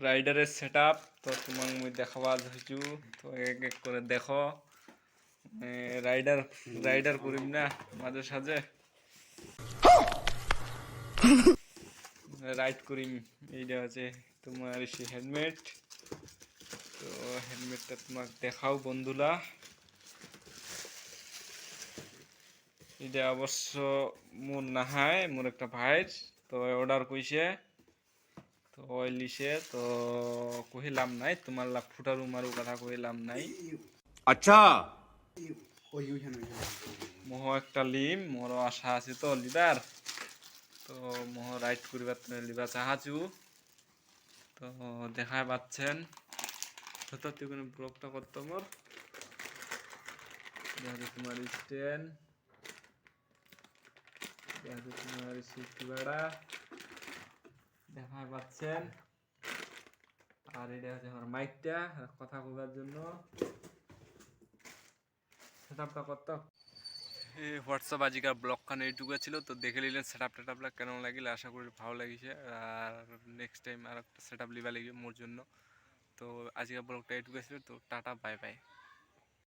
রাইডারের setup তো তোমাক মুই দেখাবা ধরছু। তো এক এক করে দেখো। রাইডার রাইডার করিম না মাঝে সাঝে রাইড করিম। এইটা হচ্ছে তোমার সে হেলমেট। তো হেলমেটটা তোমাক দেখাও বন্ধুরা। এটা অবশ্য মোর নাহায়, মোর একটা ভাইয়ের। তো অর্ডার কইছে, তো ওই লিছে। তো কহিলাম নাই তোমার লা ফুটারু মারু কথা কহিলাম নাই। अच्छा মোহ একটা লিম, মোরও আশা আছে তো লিবার। তো মোহ রাইড করিবার লিবা চাহাচু। তো দেখা পাচ্ছেন হঠাৎ কোনো ব্লগটা করতো মোর। দেখা তোমার স্ট্যান্ড, দেখা তোমার সিট ভাড়া দেখা পাচ্ছেন। আর এটা হচ্ছে আমার মাইকটা কথা বলার জন্য সেটআপটা করতে। হোয়াটসঅ্যাপ আজিকার ব্লগখানে এইটুকু ছিল। তো দেখে নিলেন সেটআপ টেটআপটা কেমন লাগিলে, আশা করি ভালো লাগিছে। আর নেক্সট টাইম আর একটা সেটআপ লিবা লাগবে মোর জন্য। তো আজকের ব্লগটা এইটুকু ছিল। তো টাটা বাই বাই।